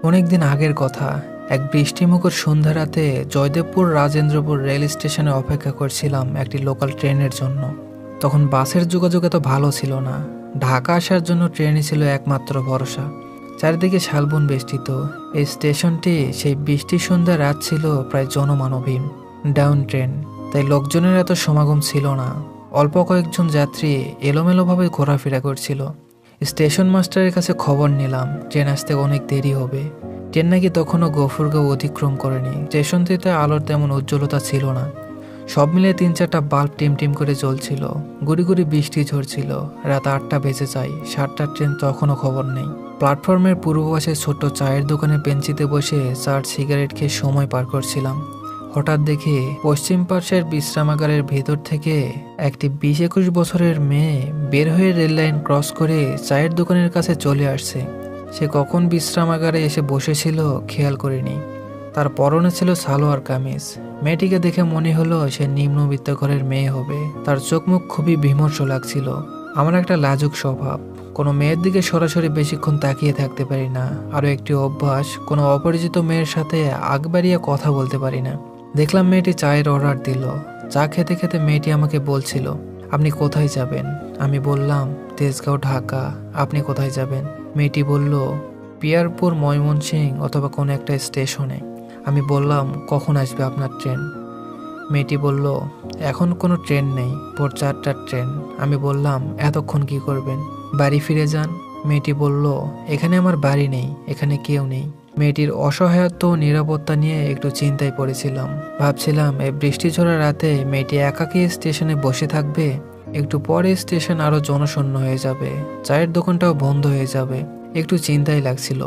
অনেকদিন আগের কথা। এক বৃষ্টিমুখর সন্ধ্যা রাতে জয়দেবপুর রাজেন্দ্রপুর রেল স্টেশনে অপেক্ষা করছিলাম একটি লোকাল ট্রেনের জন্য। তখন বাসের যোগাযোগ এত ভালো ছিল না। ঢাকা আসার জন্য ট্রেনই ছিল একমাত্র ভরসা। চারিদিকে শালবন বেষ্টিত। এই স্টেশনটি সেই বৃষ্টি সন্ধ্যা রাত ছিল প্রায় জনমানবহীন। ডাউন ট্রেন, তাই লোকজনের এত সমাগম ছিল না। অল্প কয়েকজন যাত্রী এলোমেলোভাবে ঘোরাফেরা করছিল। স্টেশন মাস্টারের কাছে খবর নিলাম ট্রেন আসতে অনেক দেরি হবে। ট্রেন নাকি তখনও গফুরগাঁও অতিক্রম করেনি। স্টেশনটিতে আলোর তেমন উজ্জ্বলতা ছিল না। সব মিলে ৩-৪টা বাল্ব টিম টিম করে জ্বলছিল। গুড়ি গুড়ি বৃষ্টি ঝরছিল। রাত 8টা বেজে যায়, 7টার ট্রেন তখনও খবর নেই। প্ল্যাটফর্মের পূর্ব পাশে ছোট্ট চায়ের দোকানে বেঞ্চিতে বসে চার সিগারেট খেয়ে সময় পার করছিলাম। হঠাৎ দেখে পশ্চিম পাশের বিশ্রামাগারের ভেতর থেকে একটি 20-21 বছরের মেয়ে বের হয়ে রেল লাইন ক্রস করে চায়ের দোকানের কাছে চলে আসছে। সে কখন বিশ্রামাগারে এসে বসেছিল খেয়াল করিনি। তার পরনে ছিল সালোয়ার কামিজ। মেয়েটিকে দেখে মনে হলো সে নিম্নবিত্ত ঘরের মেয়ে হবে। তার চোখ মুখ খুবই বিমর্ষ লাগছিল। আমার একটা লাজুক স্বভাব, কোনো মেয়ের দিকে সরাসরি বেশিক্ষণ তাকিয়ে থাকতে পারি না। আরও একটি অভ্যাস, কোনো অপরিচিত মেয়ের সাথে আগ বাড়িয়ে কথা বলতে পারি না। দেখলাম মেয়েটি চায়ের অর্ডার দিল। চা খেতে খেতে মেয়েটি আমাকে বলছিল, আপনি কোথায় যাবেন? আমি বললাম, তেজগাঁও, ঢাকা। আপনি কোথায় যাবেন? মেয়েটি বলল, পিয়ারপুর, ময়মনসিংহ অথবা কোনো একটা স্টেশনে। আমি বললাম, কখন আসবে আপনার ট্রেন? মেয়েটি বলল, এখন কোনো ট্রেন নেই, ভোর 4টার ট্রেন। আমি বললাম, এতক্ষণ কি করবেন? বাড়ি ফিরে যান। মেয়েটি বলল, এখানে আমার বাড়ি নেই, এখানে কেউ নেই। মেয়েটির অসহায়ত্ব ও নিরাপত্তা নিয়ে একটু চিন্তায় পড়েছিলাম। ভাবছিলাম, এই বৃষ্টি ঝরা রাতে মেয়েটি একাকী স্টেশনে বসে থাকবে। একটু পরে স্টেশন আরো জনশূন্য হয়ে যাবে, চায়ের দোকানটাও বন্ধ হয়ে যাবে। একটু চিন্তাই লাগছিল।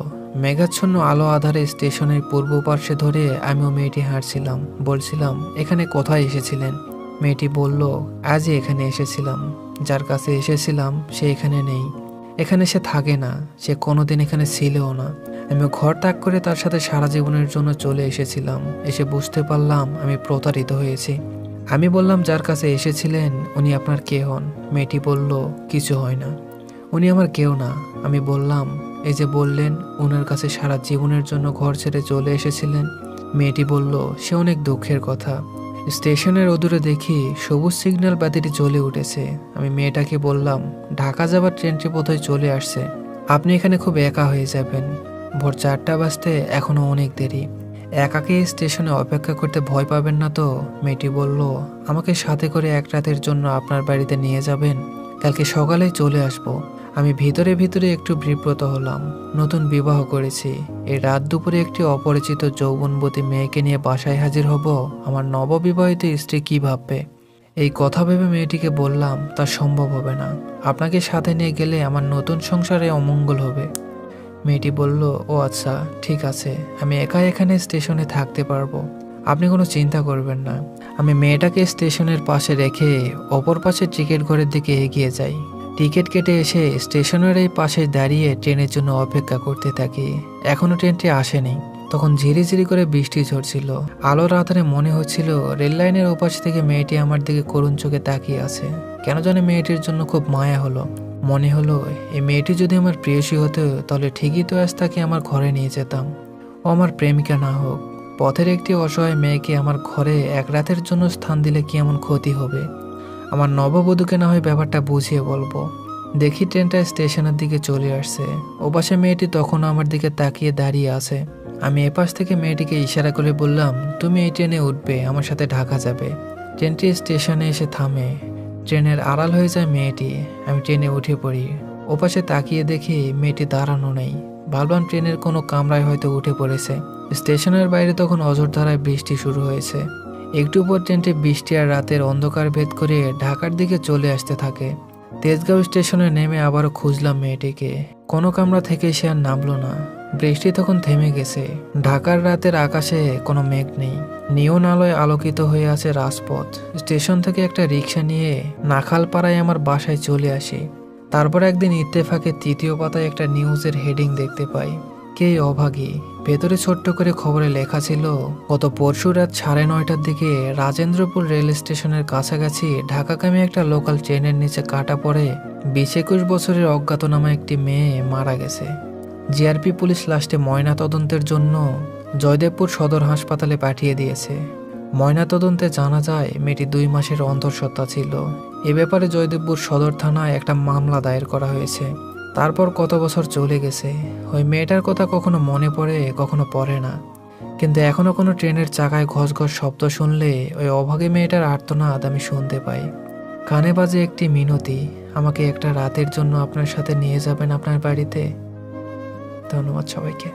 মেঘাচ্ছন্ন আলো আধারে স্টেশনের পূর্ব পার্শ্বে ধরে আমিও মেয়েটি হাঁটছিলাম। বলছিলাম, এখানে কোথায় এসেছিলেন? মেয়েটি বলল, আজই এখানে এসেছিলাম। যার কাছে এসেছিলাম সে এখানে নেই। এখানে সে থাকে না, সে কোনোদিন এখানে ছিলও না। আমি ঘর ত্যাগ করে তার সাথে সারা জীবনের জন্য চলে এসেছিলাম। এসে বুঝতে পারলাম আমি প্রতারিত হয়েছি। আমি বললাম, যার কাছে এসেছিলেন উনি আপনার কে হন? মেয়েটি বলল, কিছু হয় না, উনি আমার কেউ না। আমি বললাম, এই যে বললেন ওনার কাছে সারা জীবনের জন্য ঘর ছেড়ে চলে এসেছিলেন। মেয়েটি বলল, সে অনেক দুঃখের কথা। স্টেশনের অদূরে দেখি সবুজ সিগন্যাল বাতিটি জ্বলে উঠেছে। আমি মেয়েটাকে বললাম, ঢাকা যাবার ট্রেনটি বোধহয় চলে আসছে, আপনি এখানে খুব একা হয়ে যাবেন। ভোর 4টা বাজতে এখনো অনেক দেরি। একাকে স্টেশনে অপেক্ষা করতে ভয় পাবেন না তো? মেয়েটি বলল, আমাকে সাথে করে এক রাতের জন্য আপনার বাড়িতে নিয়ে যাবেন? কালকে সকালে চলে আসব। আমি ভিতরে ভিতরে একটু বিব্রত হলাম। নতুন বিবাহ করেছি, এই রাত দুপুরে একটি অপরিচিত যৌবনবতী মেয়েকে নিয়ে বাসায় হাজির হব। আমার নববিবাহিত স্ত্রী কি ভাববে? এই কথা ভেবে মেয়েটিকে বললাম, তা সম্ভব হবে না। আপনাকে সাথে নিয়ে গেলে আমার নতুন সংসারে অমঙ্গল হবে। মেয়েটি বলল, ও আচ্ছা, ঠিক আছে, আমি একা এখানে স্টেশনে থাকতে পারবো, আপনি কোনো চিন্তা করবেন না। আমি মেয়েটাকে স্টেশনের পাশে রেখে অপর পাশে টিকিট ঘরের দিকে এগিয়ে যাই। টিকিট কেটে এসে স্টেশনের এই পাশে দাঁড়িয়ে ট্রেনের জন্য অপেক্ষা করতে থাকি। এখনো ট্রেনটি আসেনি। তখন ঝিরিঝিরি করে বৃষ্টি ঝরছিল। আলোর আধারে মনে হচ্ছিল রেল লাইনের ওপাশ থেকে মেয়েটি আমার দিকে করুণ চোখে তাকিয়ে আছে। কেন জানি মেয়েটির জন্য খুব মায়া হলো। মনে হলো, এই মেয়েটি যদি আমার প্রেয়সী হতো তাহলে ঠিকই তো আজ তাকে আমার ঘরে নিয়ে যেতাম। ও আমার প্রেমিকা না হোক, পথের একটি অসহায় মেয়েকে আমার ঘরে এক রাতের জন্য স্থান দিলে কি এমন ক্ষতি হবে? আমার নববধূকে না হয় ব্যাপারটা বুঝিয়ে বলবো। দেখি ট্রেনটা স্টেশনের দিকে চলে আসছে। ওপাশে মেয়েটি তখনও আমার দিকে তাকিয়ে দাঁড়িয়ে আছে। আমি এপাশ থেকে মেয়েটিকে ইশারা করে বললাম, তুমি এই ট্রেনে উঠবে, আমার সাথে ঢাকা যাবে। ট্রেনটি স্টেশনে এসে থামে। ট্রেনের আড়াল হয়ে যায় মেয়েটি। আমি ট্রেনে উঠে পড়ি। ওপাশে তাকিয়ে দেখি মেয়েটি দাঁড়ানো নেই। ভাবলাম ট্রেনের কোনো কামরায় হয়তো উঠে পড়েছে। স্টেশনের বাইরে তখন অঝোরধারায় বৃষ্টি শুরু হয়েছে। একটু পর ট্রেনটি বৃষ্টি আর রাতের অন্ধকার ভেদ করে ঢাকার দিকে চলে আসতে থাকে। তেজগাঁও স্টেশনে নেমে আবারও খুঁজলাম মেয়েটিকে। কোনো কামরা থেকে সে আর নামলো না। বৃষ্টি তখন থেমে গেছে। ঢাকার রাতের আকাশে কোনো মেঘ নেই। নিয়ন আলোয় আলোকিত হয়ে আছে রাজপথ। স্টেশন থেকে একটা রিক্সা নিয়ে নাখালপাড়ায় আমার বাসায় চলে আসি। তারপর একদিন ইত্তেফাকের 3য় পাতায় একটা নিউজের হেডিং দেখতে পাই, কে অভাগী। ভেতরে ছোট্ট করে খবরে লেখা ছিল, গত পরশু রাত 9:30টার দিকে রাজেন্দ্রপুর রেল স্টেশনের কাছাকাছি ঢাকাগামী একটা লোকাল ট্রেনের নিচে কাটা পড়ে 20-21 বছরের অজ্ঞাতনামা একটি মেয়ে মারা গেছে। জিআরপি পুলিশ লাশটি ময়নাতদন্তের জন্য জয়দেবপুর সদর হাসপাতালে পাঠিয়ে দিয়েছে। ময়নাতদন্তে জানা যায় মেয়েটি 2 মাসের অন্তঃসত্ত্বা ছিল। এ ব্যাপারে জয়দেবপুর সদর থানায় একটা মামলা দায়ের করা হয়েছে। তারপর কত বছর চলে গেছে, ওই মেয়েটার কথা কখনো মনে পড়ে, কখনো পড়ে না। কিন্তু এখনো কোনো ট্রেনের চাকায় ঘস ঘস শব্দ শুনলে ওই অভাগী মেয়েটার আর্তনাদ আমি শুনতে পাই। কানে বাজে একটি মিনতি, আমাকে একটা রাতের জন্য আপনার সাথে নিয়ে যাবেন আপনার বাড়িতে। ধন্যবাদ সবাইকে।